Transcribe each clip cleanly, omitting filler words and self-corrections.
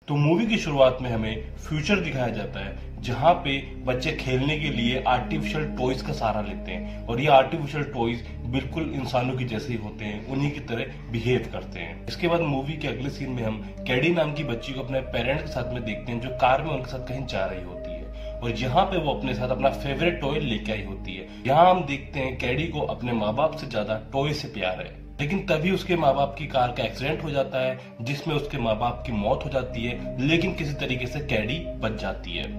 तो मूवी की शुरुआत में हमें फ्यूचर दिखाया जाता है जहां पे बच्चे खेलने के लिए आर्टिफिशियल टॉयज का सहारा लेते हैं और ये आर्टिफिशियल टॉयज बिल्कुल इंसानों की जैसे ही होते हैं, उन्हीं की तरह बिहेव करते हैं। इसके बाद मूवी के अगले सीन में हम कैडी नाम की बच्ची को अपने पेरेंट्स के साथ में देखते हैं जो कार में उनके साथ कहीं जा रही होती है और यहाँ पे वो अपने साथ अपना फेवरेट टॉय लेके आई होती है। यहाँ हम देखते हैं कैडी को अपने माँ बाप से ज्यादा टॉय से प्यार है, लेकिन तभी उसके माँ बाप की कार का एक्सीडेंट हो जाता है जिसमें उसके माँ बाप की मौत हो जाती है, लेकिन किसी तरीके से कैडी बच जाती है।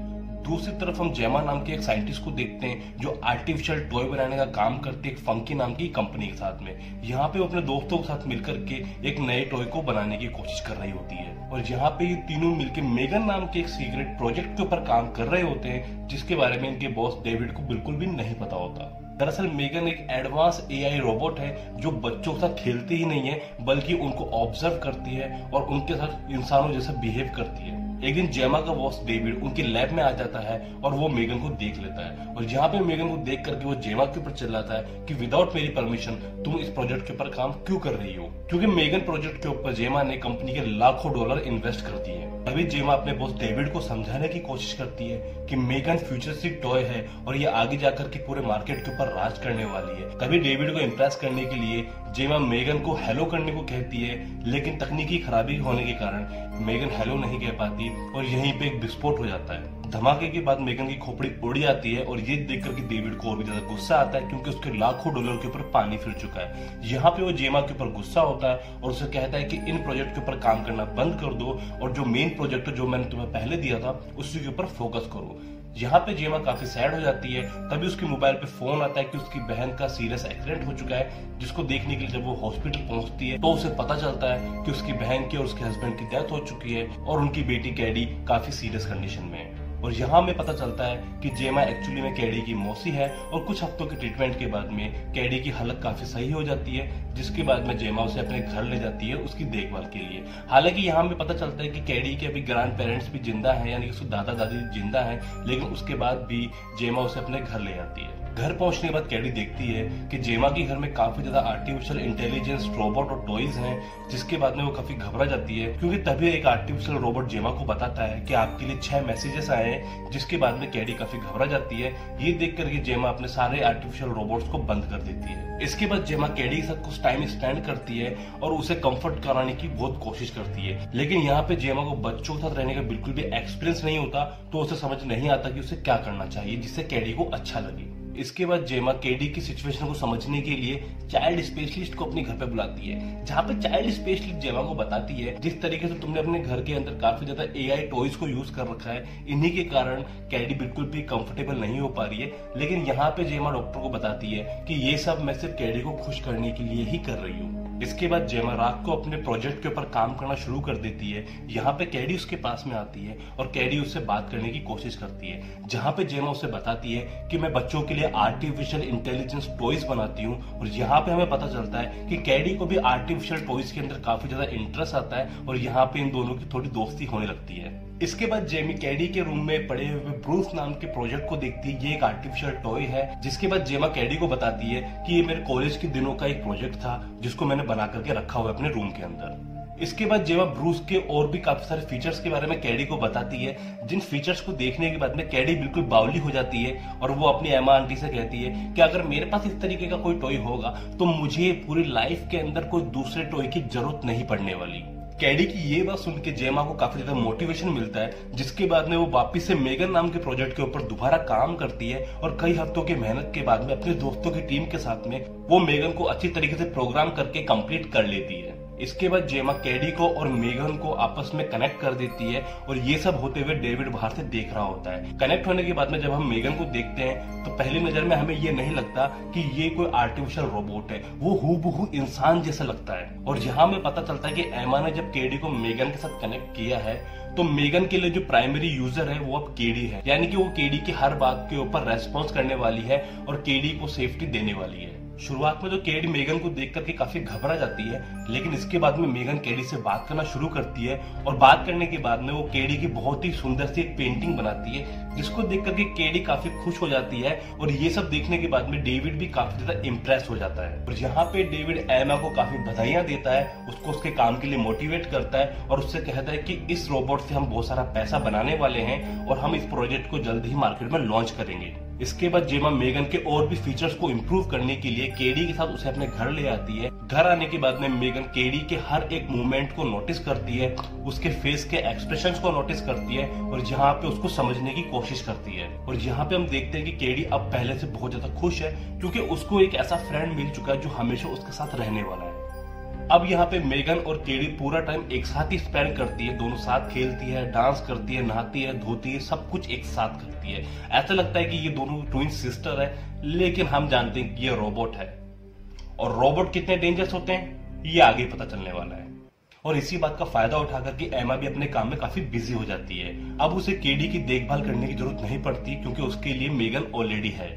दूसरी तरफ हम जेमा नाम के एक साइंटिस्ट को देखते हैं जो आर्टिफिशियल टॉय बनाने का काम करते हैं एक फंकी नाम की कंपनी के साथ में। यहाँ पे वो अपने दोस्तों के साथ मिलकर के एक नए टॉय को बनाने की कोशिश कर रही होती है और यहाँ पे ये तीनों मिलकर मेगन नाम के एक सीक्रेट प्रोजेक्ट के ऊपर काम कर रहे होते हैं जिसके बारे में इनके बॉस डेविड को बिल्कुल भी नहीं पता होता। दरअसल मेगन एक एडवांस एआई रोबोट है जो बच्चों के साथ खेलती ही नहीं है बल्कि उनको ऑब्जर्व करती है और उनके साथ इंसानों जैसा बिहेव करती है। एक दिन जेमा का बॉस डेविड उनके लैब में आ जाता है और वो मेगन को देख लेता है और यहाँ पे मेगन को देख करके वो जेमा के ऊपर चिल्लाता है कि विदाउट मेरी परमिशन तुम इस प्रोजेक्ट के ऊपर काम क्यों कर रही हो, क्योंकि मेगन प्रोजेक्ट के ऊपर जेमा ने कंपनी के लाखों डॉलर इन्वेस्ट कर दिए। तभी जेमा अपने बॉस डेविड को समझाने की कोशिश करती है कि मेगन फ्यूचरिस्टिक टॉय है और ये आगे जाकर के पूरे मार्केट के ऊपर राज करने वाली है। तभी डेविड को इम्प्रेस करने के लिए जेमा मेगन को हेलो करने को कहती है, लेकिन तकनीकी खराबी होने के कारण मेगन हेलो नहीं कह पाती और यहीं पे एक विस्फोट हो जाता है। धमाके के बाद मेगन की खोपड़ी उड़ जाती है और ये देख करके डेविड को और भी ज्यादा गुस्सा आता है क्योंकि उसके लाखों डॉलर के ऊपर पानी फिर चुका है। यहाँ पे वो जेमा के ऊपर गुस्सा होता है और उसे कहता है कि इन प्रोजेक्ट के ऊपर काम करना बंद कर दो और जो मेन प्रोजेक्ट जो मैंने तुम्हें पहले दिया था उसी के ऊपर फोकस करो। यहाँ पे जेमा काफी सैड हो जाती है। तभी उसके मोबाइल पे फोन आता है कि उसकी बहन का सीरियस एक्सीडेंट हो चुका है, जिसको देखने के लिए जब वो हॉस्पिटल पहुंचती है तो उसे पता चलता है कि उसकी बहन की और उसके हस्बैंड की डेथ हो चुकी है और उनकी बेटी कैडी काफी सीरियस कंडीशन में है। और यहाँ में पता चलता है कि जेमा एक्चुअली में कैडी की मौसी है और कुछ हफ्तों के ट्रीटमेंट के बाद में कैडी की हालत काफी सही हो जाती है, जिसके बाद में जेमा उसे अपने घर ले जाती है उसकी देखभाल के लिए। हालांकि यहाँ में पता चलता है कि कैडी के अभी ग्रैंड पेरेंट्स भी जिंदा हैं, यानी कि उसके दादा दादी जिंदा हैं, लेकिन उसके बाद भी जेमा उसे अपने घर ले जाती है। घर पहुंचने के बाद कैडी देखती है कि जेमा के घर में काफी ज्यादा आर्टिफिशियल इंटेलिजेंस रोबोट और टॉयज हैं, जिसके बाद में वो काफी घबरा जाती है क्योंकि तभी एक आर्टिफिशियल रोबोट जेमा को बताता है कि आपके लिए 6 मैसेजेस आए हैं, जिसके बाद में कैडी काफी घबरा जाती है। ये देख करके जेमा अपने सारे आर्टिफिशियल रोबोट्स को बंद कर देती है। इसके बाद जेमा कैडी के साथ कुछ टाइम स्पेंड करती है और उसे कंफर्ट कराने की बहुत कोशिश करती है, लेकिन यहाँ पे जेमा को बच्चों के साथ रहने का बिल्कुल भी एक्सपीरियंस नहीं होता तो उसे समझ नहीं आता कि उसे क्या करना चाहिए जिससे कैडी को अच्छा लगे। इसके बाद जेमा कैडी की सिचुएशन को समझने के लिए चाइल्ड स्पेशलिस्ट को अपने घर पे बुलाती है, जहाँ पे चाइल्ड स्पेशलिस्ट जेमा को बताती है जिस तरीके से तुमने अपने घर के अंदर काफी ज्यादा एआई टॉयज को यूज कर रखा है, इन्हीं के कारण कैडी बिल्कुल भी कंफर्टेबल नहीं हो पा रही है। लेकिन यहाँ पे जेमा डॉक्टर को बताती है कि ये सब मैं सिर्फ कैडी को खुश करने के लिए ही कर रही हूँ। इसके बाद जेमा रात को अपने प्रोजेक्ट के ऊपर काम करना शुरू कर देती है। यहाँ पे कैडी उसके पास में आती है और कैडी उससे बात करने की कोशिश करती है, जहाँ पे जेमा उसे बताती है कि मैं बच्चों के लिए आर्टिफिशियल इंटेलिजेंस टॉयज बनाती हूँ। और यहाँ पे हमें पता चलता है कि कैडी को भी आर्टिफिशियल टॉयज के अंदर काफी ज्यादा इंटरेस्ट आता है और यहाँ पे इन दोनों की थोड़ी दोस्ती होने लगती है। इसके बाद जेमी कैडी के रूम में पड़े हुए ब्रूस नाम के प्रोजेक्ट को देखती है। ये एक आर्टिफिशियल टॉय है, जिसके बाद जेमा कैडी को बताती है कि ये मेरे कॉलेज के दिनों का एक प्रोजेक्ट था जिसको मैंने बना करके रखा हुआ है अपने रूम के अंदर। इसके बाद जेमा ब्रूस के और भी काफी सारे फीचर्स के बारे में कैडी को बताती है, जिन फीचर्स को देखने के बाद में कैडी बिल्कुल बावली हो जाती है और वो अपनी एमा आंटी से कहती है कि अगर मेरे पास इस तरीके का कोई टॉय होगा तो मुझे पूरी लाइफ के अंदर कोई दूसरे टॉय की जरूरत नहीं पड़ने वाली। कैडी की ये बात सुन के जेमा को काफी ज्यादा मोटिवेशन मिलता है, जिसके बाद में वो वापस से मेगन नाम के प्रोजेक्ट के ऊपर दोबारा काम करती है और कई हफ्तों की मेहनत के बाद में अपने दोस्तों की टीम के साथ में वो मेगन को अच्छी तरीके से प्रोग्राम करके कंप्लीट कर लेती है। इसके बाद जेमा कैडी को और मेगन को आपस में कनेक्ट कर देती है और ये सब होते हुए डेविड बाहर से देख रहा होता है। कनेक्ट होने के बाद में जब हम मेगन को देखते हैं तो पहली नजर में हमें ये नहीं लगता कि ये कोई आर्टिफिशियल रोबोट है, वो हूबहू इंसान जैसा लगता है। और यहाँ में पता चलता है कि एमा ने जब कैडी को मेगन के साथ कनेक्ट किया है तो मेगन के लिए जो प्राइमरी यूजर है वो अब केडी है, यानी कि वो केडी की हर बात के ऊपर रेस्पॉन्स करने वाली है और केडी को सेफ्टी देने वाली है। शुरुआत में तो केडी मेगन को देख करके काफी घबरा जाती है, लेकिन इसके बाद में मेगन केडी से बात करना शुरू करती है और बात करने के बाद में वो केडी की बहुत ही सुंदर सी एक पेंटिंग बनाती है, जिसको देख करके केडी काफी खुश हो जाती है। और ये सब देखने के बाद में डेविड भी काफी ज्यादा इम्प्रेस हो जाता है और यहाँ पे डेविड एमा को काफी बधाइयां देता है, उसको उसके काम के लिए मोटिवेट करता है और उससे कहता है कि इस रोबोट से हम बहुत सारा पैसा बनाने वाले हैं और हम इस प्रोजेक्ट को जल्द ही मार्केट में लॉन्च करेंगे। इसके बाद जेमा मेगन के और भी फीचर्स को इम्प्रूव करने के लिए केडी के साथ उसे अपने घर ले आती है। घर आने के बाद में मेगन केडी के हर एक मूवमेंट को नोटिस करती है, उसके फेस के एक्सप्रेशंस को नोटिस करती है और जहाँ पे उसको समझने की कोशिश करती है। और यहाँ पे हम देखते हैं कि केडी अब पहले से बहुत ज्यादा खुश है, क्योंकि उसको एक ऐसा फ्रेंड मिल चुका है जो हमेशा उसके साथ रहने वाला है। अब यहाँ पे मेगन और केडी पूरा टाइम एक साथ ही स्पेंड करती है, दोनों साथ खेलती है, डांस करती है, नहाती है, धोती है, सब कुछ एक साथ करती है। ऐसा लगता है कि ये दोनों ट्विन सिस्टर है, लेकिन हम जानते हैं कि ये रोबोट है और रोबोट कितने डेंजरस होते हैं ये आगे पता चलने वाला है। और इसी बात का फायदा उठाकर के एमा भी अपने काम में काफी बिजी हो जाती है। अब उसे केडी की देखभाल करने की जरूरत नहीं पड़ती, क्योंकि उसके लिए मेगन ऑलरेडी है।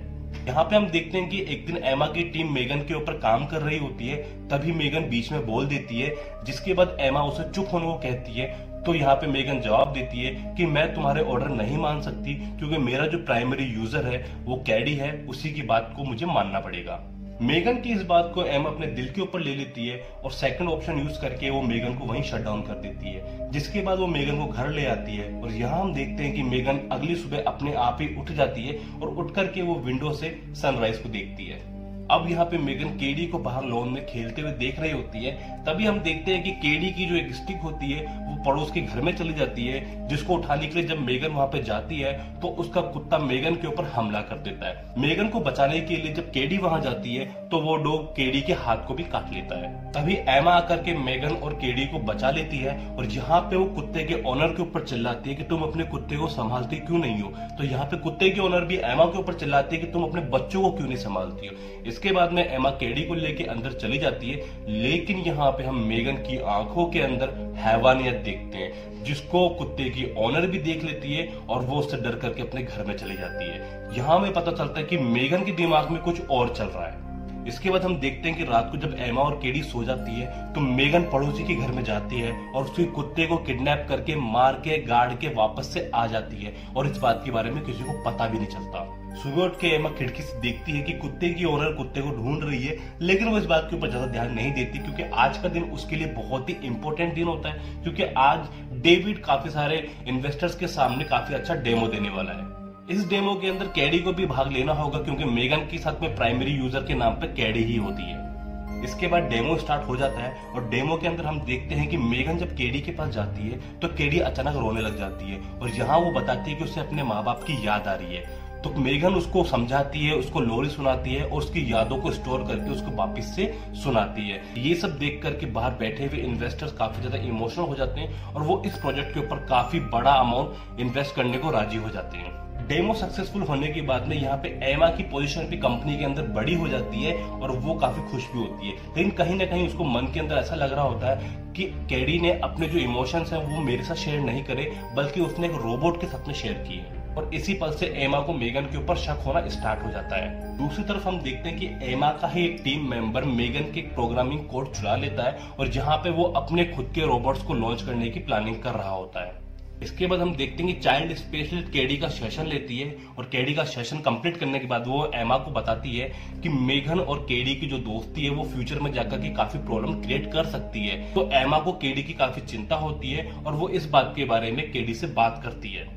यहाँ पे हम देखते हैं कि एक दिन एमा की टीम मेगन के ऊपर काम कर रही होती है, तभी मेगन बीच में बोल देती है, जिसके बाद एमा उसे चुप होने को कहती है। तो यहाँ पे मेगन जवाब देती है कि मैं तुम्हारे ऑर्डर नहीं मान सकती, क्योंकि मेरा जो प्राइमरी यूजर है वो कैडी है, उसी की बात को मुझे मानना पड़ेगा। मेगन की इस बात को एमा अपने दिल के ऊपर ले लेती है और सेकंड ऑप्शन यूज करके वो मेगन को वहीं शट डाउन कर देती है, जिसके बाद वो मेगन को घर ले आती है। और यहाँ हम देखते हैं कि मेगन अगली सुबह अपने आप ही उठ जाती है और उठ करके वो विंडो से सनराइज को देखती है। अब यहाँ पे मेगन केडी को बाहर लॉन में खेलते हुए देख रही होती है, तभी हम देखते हैं कि केडी की जो एक स्टिक होती है वो पड़ोस के घर में चली जाती है, जिसको उठाने के लिए जब मेगन वहां पे जाती है तो उसका कुत्ता मेगन के ऊपर हमला कर देता है। मेगन को बचाने के लिए जब केडी वहां जाती है तो वो डॉग केडी के हाथ को भी काट लेता है। तभी एमा आकर के मेगन और केडी को बचा लेती है और यहाँ पे वो कुत्ते के ओनर के ऊपर चिल्लाती है कि तुम अपने कुत्ते को संभालती क्यों नहीं हो। तो यहाँ पे कुत्ते के ओनर भी एमा के ऊपर चिल्लाती है कि तुम अपने बच्चों को क्यों नहीं संभालती हो। इसके बाद में एमा केडी को लेके अंदर चली जाती है, लेकिन यहाँ पे हम मेगन की आंखों के अंदर हैवानियत देखते हैं, जिसको कुत्ते की ओनर भी देख लेती है और वो उससे डर करके अपने घर में चली जाती है। यहाँ हमें पता चलता है कि मेगन के दिमाग में कुछ और चल रहा है। इसके बाद हम देखते हैं कि रात को जब एमा और केडी सो जाती है तो मेगन पड़ोसी के घर में जाती है और उसके कुत्ते को किडनैप करके मार के गाड़ के वापस से आ जाती है और इस बात के बारे में किसी को पता भी नहीं चलता। सुबह उठ के एमा खिड़की से देखती है कि कुत्ते की ओनर कुत्ते को ढूंढ रही है, लेकिन वो इस बात के ऊपर ज्यादा ध्यान नहीं देती, क्योंकि आज का दिन उसके लिए बहुत ही इंपॉर्टेंट दिन होता है, क्योंकि आज डेविड काफी सारे इन्वेस्टर्स के सामने काफी अच्छा डेमो देने वाला है। इस डेमो के अंदर कैडी को भी भाग लेना होगा, क्योंकि मेगन के साथ में प्राइमरी यूजर के नाम पे कैडी ही होती है। इसके बाद डेमो स्टार्ट हो जाता है और डेमो के अंदर हम देखते हैं कि मेगन जब केडी के पास जाती है तो केडी अचानक रोने लग जाती है और यहाँ वो बताती है कि उसे अपने माँ बाप की याद आ रही है। तो मेगन उसको समझाती है, उसको लोरी सुनाती है और उसकी यादों को स्टोर करके उसको वापस से सुनाती है। ये सब देख करके बाहर बैठे हुए इन्वेस्टर्स काफी ज्यादा इमोशनल हो जाते हैं और वो इस प्रोजेक्ट के ऊपर काफी बड़ा अमाउंट इन्वेस्ट करने को राजी हो जाते हैं। डेमो सक्सेसफुल होने के बाद में यहाँ पे एमा की पोजीशन भी कंपनी के अंदर बड़ी हो जाती है और वो काफी खुश भी होती है, लेकिन कहीं ना कहीं उसको मन के अंदर ऐसा लग रहा होता है कि कैडी ने अपने जो इमोशंस हैं वो मेरे साथ शेयर नहीं करे, बल्कि उसने एक रोबोट के साथ में शेयर किए और इसी पल से एमा को मेगन के ऊपर शक होना स्टार्ट हो जाता है। दूसरी तरफ हम देखते हैं कि एमा का ही एक टीम मेंबर मेगन के प्रोग्रामिंग कोड चुरा लेता है और जहाँ पे वो अपने खुद के रोबोट्स को लॉन्च करने की प्लानिंग कर रहा होता है। इसके बाद हम देखते हैं कि चाइल्ड स्पेशलिस्ट केडी का सेशन लेती है और केडी का सेशन कंप्लीट करने के बाद वो एमा को बताती है कि मेगन और केडी की जो दोस्ती है वो फ्यूचर में जाकर के काफी प्रॉब्लम क्रिएट कर सकती है। तो एमा को केडी की काफी चिंता होती है और वो इस बात के बारे में केडी से बात करती है।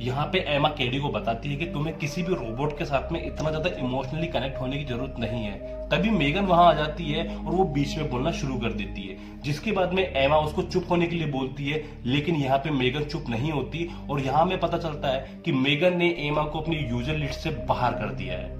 यहाँ पे एमा केडी को बताती है कि तुम्हें किसी भी रोबोट के साथ में इतना ज्यादा इमोशनली कनेक्ट होने की जरूरत नहीं है। तभी मेगन वहां आ जाती है और वो बीच में बोलना शुरू कर देती है, जिसके बाद में एमा उसको चुप होने के लिए बोलती है, लेकिन यहाँ पे मेगन चुप नहीं होती और यहाँ में पता चलता है कि मेगन ने एमा को अपनी यूजर लिस्ट से बाहर कर दिया है।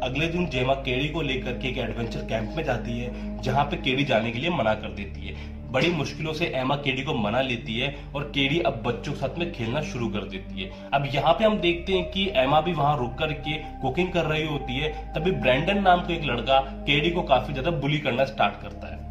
अगले दिन जेमा केडी को लेकर के एक एडवेंचर कैंप में जाती है, जहाँ पे केडी जाने के लिए मना कर देती है। बड़ी मुश्किलों से एमा केडी को मना लेती है और केडी अब बच्चों के साथ में खेलना शुरू कर देती है। अब यहाँ पे हम देखते हैं कि एमा भी वहां रुक करके कुकिंग कर रही होती है, तभी ब्रैंडन नाम का एक लड़का केडी को काफी ज्यादा बुली करना स्टार्ट करता है।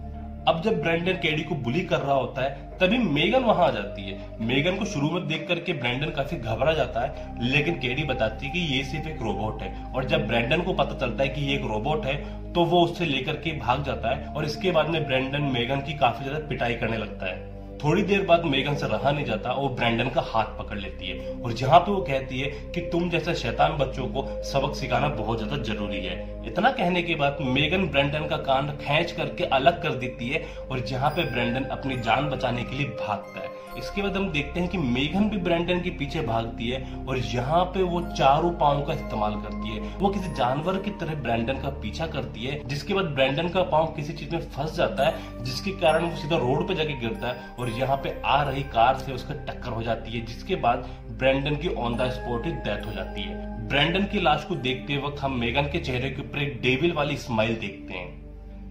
अब जब ब्रेंडन केडी को बुली कर रहा होता है तभी मेगन वहां आ जाती है। मेगन को शुरू में देख करके ब्रेंडन काफी घबरा जाता है, लेकिन केडी बताती है कि ये सिर्फ एक रोबोट है। और जब ब्रेंडन को पता चलता है कि ये एक रोबोट है तो वो उससे लेकर के भाग जाता है और इसके बाद में ब्रेंडन मेगन की काफी ज्यादा पिटाई करने लगता है। थोड़ी देर बाद मेगन से रहा नहीं जाता और ब्रेंडन का हाथ पकड़ लेती है और जहां पे वो कहती है कि तुम जैसे शैतान बच्चों को सबक सिखाना बहुत ज्यादा जरूरी है। इतना कहने के बाद मेगन ब्रेंडन का कान खींच करके अलग कर देती है और जहां पे ब्रेंडन अपनी जान बचाने के लिए भागता है। इसके बाद हम देखते हैं कि मेगन भी ब्रेंडन के पीछे भागती है और यहाँ पे वो चारों पाँव का इस्तेमाल करती है। वो किसी जानवर की तरह ब्रेंडन का पीछा करती है, जिसके बाद ब्रेंडन का पाँव किसी चीज में फंस जाता है, जिसके कारण वो सीधा रोड पे जाके गिरता है और यहाँ पे आ रही कार से उसका टक्कर हो जाती है, जिसके बाद ब्रेंडन की on the spot he death हो जाती है। ब्रेंडन की लाश को देखते वक्त हम मेगन के चेहरे के ऊपर एक डेविल वाली स्माइल देखते हैं।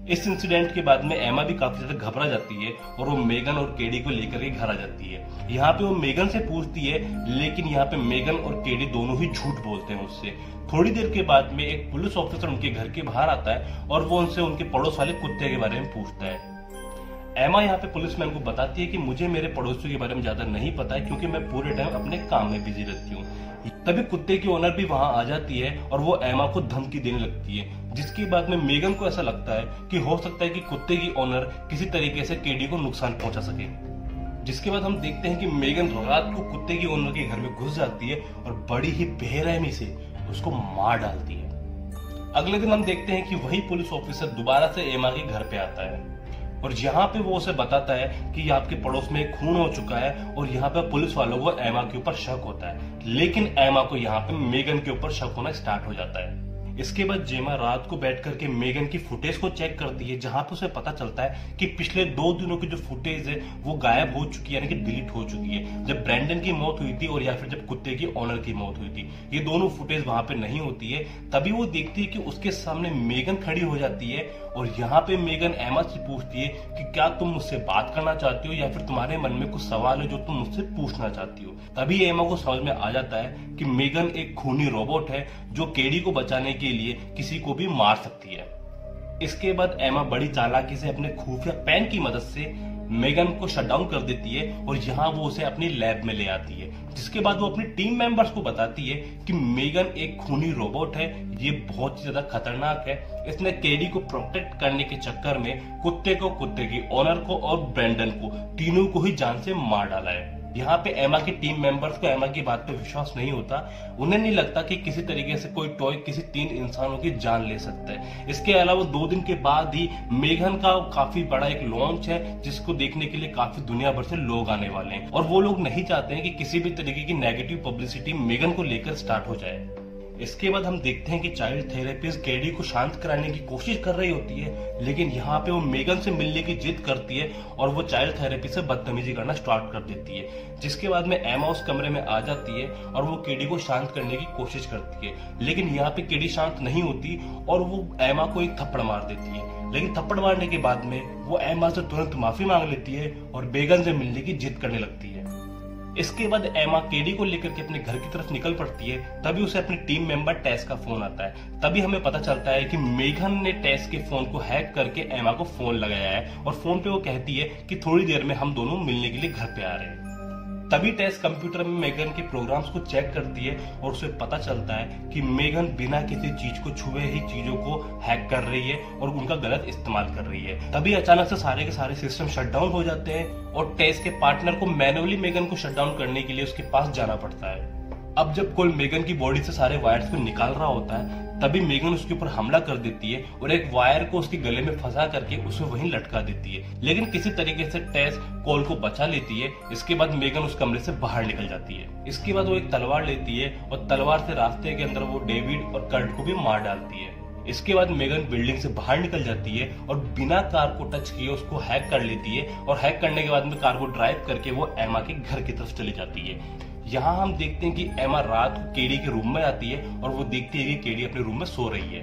इस इंसिडेंट के बाद में एमा भी काफी ज्यादा घबरा जाती है और वो मेगन और केडी को लेकर के घर आ जाती है। यहाँ पे वो मेगन से पूछती है, लेकिन यहाँ पे मेगन और केडी दोनों ही झूठ बोलते हैं उससे। थोड़ी देर के बाद में एक पुलिस ऑफिसर उनके घर के बाहर आता है और वो उनसे उनके पड़ोस वाले कुत्ते के बारे में पूछता है। एमा यहाँ पे पुलिसमैन को बताती है कि मुझे मेरे पड़ोसियों के बारे में ज्यादा नहीं पता है क्योंकि मैं पूरे टाइम अपने काम में बिजी रहती हूँ। तभी कुत्ते की ओनर भी वहां आ जाती है और वो एमा को धमकी देने लगती है, जिसके बाद में मेगन को ऐसा लगता है कि हो सकता है कि कुत्ते की ओनर किसी तरीके से केडी को नुकसान पहुंचा सके। जिसके बाद हम देखते हैं कि मेगन रात को कुत्ते की ओनर के घर में घुस जाती है और बड़ी ही बेरहमी से उसको मार डालती है। अगले दिन हम देखते हैं कि वही पुलिस ऑफिसर दोबारा से एमा के घर पे आता है और यहाँ पे वो उसे बताता है कि आपके पड़ोस में एक खून हो चुका है और यहाँ पे पुलिस वालों को एमा के ऊपर शक होता है, लेकिन एमा को यहाँ पे मेगन के ऊपर शक होना स्टार्ट हो जाता है। इसके बाद जेमा रात को बैठ करके मेगन की फुटेज को चेक करती है, जहां पे उसे पता चलता है कि पिछले 2 दिनों की जो फुटेज है वो गायब हो चुकी है, यानी कि डिलीट हो चुकी है। जब ब्रेंडन की मौत हुई थी और या फिर जब कुत्ते की ओनर की मौत हुई थी, ये दोनों फुटेज वहां पे नहीं होती है। तभी वो देखती है कि उसके सामने मेगन खड़ी हो जाती है और यहाँ पे मेगन एमा से पूछती है कि क्या तुम मुझसे बात करना चाहती हो या फिर तुम्हारे मन में कुछ सवाल है जो तुम मुझसे पूछना चाहती हो। तभी एमा को समझ में आ जाता है कि मेगन एक खूनी रोबोट है जो केडी को बचाने के लिए किसी को भी मार सकती है। इसके बाद एमा बड़ी चालाकी से अपने खुफिया पेन की मदद से मेगन को शट डाउन कर देती है और यहाँ वो उसे अपनी लैब में ले आती है, जिसके बाद वो अपनी टीम मेंबर्स को बताती है कि मेगन एक खूनी रोबोट है, ये बहुत ही ज्यादा खतरनाक है। इसने केडी को प्रोटेक्ट करने के चक्कर में कुत्ते को, कुत्ते की ओनर को और ब्रेंडन को, तीनों को ही जान से मार डाला है। यहाँ पे एमा की टीम मेंबर्स को एमा की बात पे विश्वास नहीं होता। उन्हें नहीं लगता कि किसी तरीके से कोई टॉय किसी 3 इंसानों की जान ले सकता है। इसके अलावा 2 दिन के बाद ही मेगन का काफी बड़ा एक लॉन्च है, जिसको देखने के लिए काफी दुनिया भर से लोग आने वाले हैं और वो लोग नहीं चाहते हैं कि किसी भी तरीके की नेगेटिव पब्लिसिटी मेगन को लेकर स्टार्ट हो जाए। इसके बाद हम देखते हैं कि चाइल्ड थेरेपिस्ट केडी को शांत कराने की कोशिश कर रही होती है, लेकिन यहाँ पे वो मेगन से मिलने की जिद करती है और वो चाइल्ड थेरेपी से बदतमीजी करना स्टार्ट कर देती है। जिसके बाद में एमा उस कमरे में आ जाती है और वो केडी को शांत करने की कोशिश करती है, लेकिन यहाँ पे केडी शांत नहीं होती और वो एमा को एक थप्पड़ मार देती है। लेकिन थप्पड़ मारने के बाद में वो एमा से तुरंत माफी मांग लेती है और मेगन से मिलने की जिद करने लगती है। इसके बाद एमा केडी को लेकर के अपने घर की तरफ निकल पड़ती है। तभी उसे अपनी टीम मेंबर टेस का फोन आता है। तभी हमें पता चलता है कि मेगन ने टेस के फोन को हैक करके एमा को फोन लगाया है और फोन पे वो कहती है कि थोड़ी देर में हम दोनों मिलने के लिए घर पे आ रहे हैं। तभी टेस कंप्यूटर में मेगन के प्रोग्राम्स को चेक करती है और उसे पता चलता है कि मेगन बिना किसी चीज को छुए ही चीजों को हैक कर रही है और उनका गलत इस्तेमाल कर रही है। तभी अचानक से सारे के सारे सिस्टम शटडाउन हो जाते हैं और टेस के पार्टनर को मैन्युअली मेगन को शटडाउन करने के लिए उसके पास जाना पड़ता है। अब जब कोल मेगन की बॉडी से सारे वायर्स को निकाल रहा होता है, तभी मेगन उसके ऊपर हमला कर देती है और एक वायर को उसके गले में फंसा करके उसे वहीं लटका देती है। लेकिन किसी तरीके से टेस कोल को बचा लेती है। इसके बाद मेगन उस कमरे से बाहर निकल जाती है। इसके बाद वो एक तलवार लेती है और तलवार से रास्ते के अंदर वो डेविड और कर्ट को भी मार डालती है। इसके बाद मेगन बिल्डिंग से बाहर निकल जाती है और बिना कार को टच किए उसको हैक कर लेती है और हैक करने के बाद में कार को ड्राइव करके वो एमा के घर की तरफ चली जाती है। यहाँ हम देखते हैं कि एमा रात को केडी के रूम में आती है और वो देखती है कि केडी अपने रूम में सो रही है।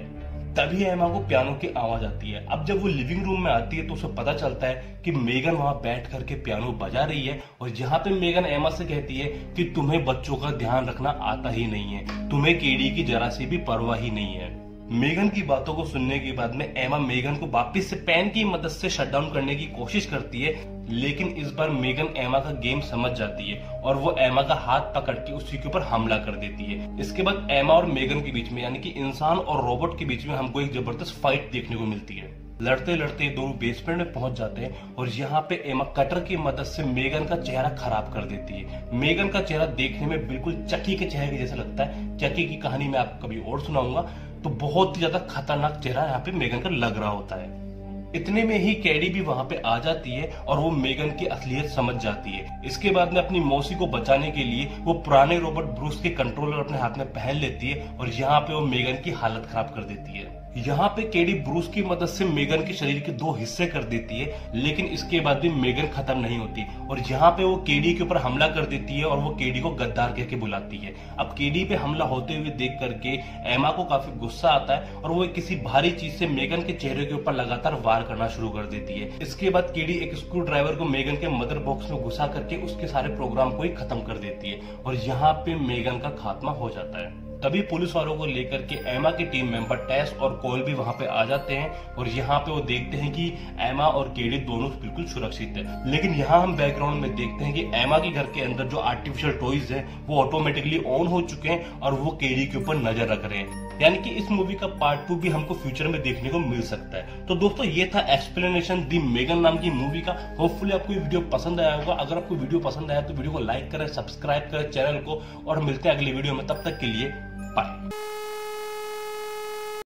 तभी एमा को पियानो की आवाज आती है। अब जब वो लिविंग रूम में आती है तो उसे पता चलता है कि मेगन वहां बैठ करके पियानो बजा रही है और यहाँ पे मेगन एमा से कहती है कि तुम्हें बच्चों का ध्यान रखना आता ही नहीं है, तुम्हें केडी की जरा सी भी परवाह ही नहीं है। मेगन की बातों को सुनने के बाद में एमा मेगन को वापस से पेन की मदद से शट डाउन करने की कोशिश करती है, लेकिन इस बार मेगन एमा का गेम समझ जाती है और वो एमा का हाथ पकड़ के उसी के ऊपर हमला कर देती है। इसके बाद एमा और मेगन के बीच में, यानी कि इंसान और रोबोट के बीच में हमको एक जबरदस्त फाइट देखने को मिलती है। लड़ते लड़ते दोनों बेसमेंट में पहुंच जाते हैं और यहाँ पे एमा कटर की मदद से मेगन का चेहरा खराब कर देती है। मेगन का चेहरा देखने में बिल्कुल चकी के चेहरे जैसा लगता है। चकी की कहानी मैं आपको कभी और सुनाऊंगा। तो बहुत ही ज्यादा खतरनाक चेहरा यहाँ पे मेगन का लग रहा होता है। इतने में ही कैडी भी वहां पे आ जाती है और वो मेगन की असलियत समझ जाती है। इसके बाद में अपनी मौसी को बचाने के लिए वो पुराने रोबोट ब्रूस के कंट्रोलर अपने हाथ में पहन लेती है और यहाँ पे वो मेगन की हालत खराब कर देती है। यहाँ पे कैडी ब्रूस की मदद से मेगन के शरीर के 2 हिस्से कर देती है, लेकिन इसके बाद भी मेगन खत्म नहीं होती और यहाँ पे वो केडी के ऊपर हमला कर देती है और वो केडी को गद्दार कह के बुलाती है। अब केडी पे हमला होते हुए देख करके एमा को काफी गुस्सा आता है और वो किसी भारी चीज से मेगन के चेहरे के ऊपर लगातार वार करना शुरू कर देती है। इसके बाद केडी एक स्क्रू ड्राइवर को मेगन के मदर बॉक्स में घुसा करके उसके सारे प्रोग्राम को ही खत्म कर देती है और यहाँ पे मेगन का खात्मा हो जाता है। तभी पुलिस वालों को लेकर के एमा के टीम मेंबर टेस और कोल भी वहां पे आ जाते हैं और यहाँ पे वो देखते हैं कि एमा और केडी दोनों बिल्कुल सुरक्षित है। लेकिन यहाँ हम बैकग्राउंड में देखते हैं कि एमा के घर के अंदर जो आर्टिफिशियल टॉयज है वो ऑटोमेटिकली ऑन हो चुके हैं और वो केडी के ऊपर नजर रख रहे हैं। यानी कि इस मूवी का पार्ट 2 भी हमको फ्यूचर में देखने को मिल सकता है। तो दोस्तों ये था एक्सप्लेनेशन दी मेगन नाम की मूवी का। होपफुली आपको ये वीडियो पसंद आया होगा। अगर आपको वीडियो पसंद आया तो वीडियो को लाइक करें, सब्सक्राइब करें चैनल को और मिलते हैं अगली वीडियो में। तब तक के लिए बाय।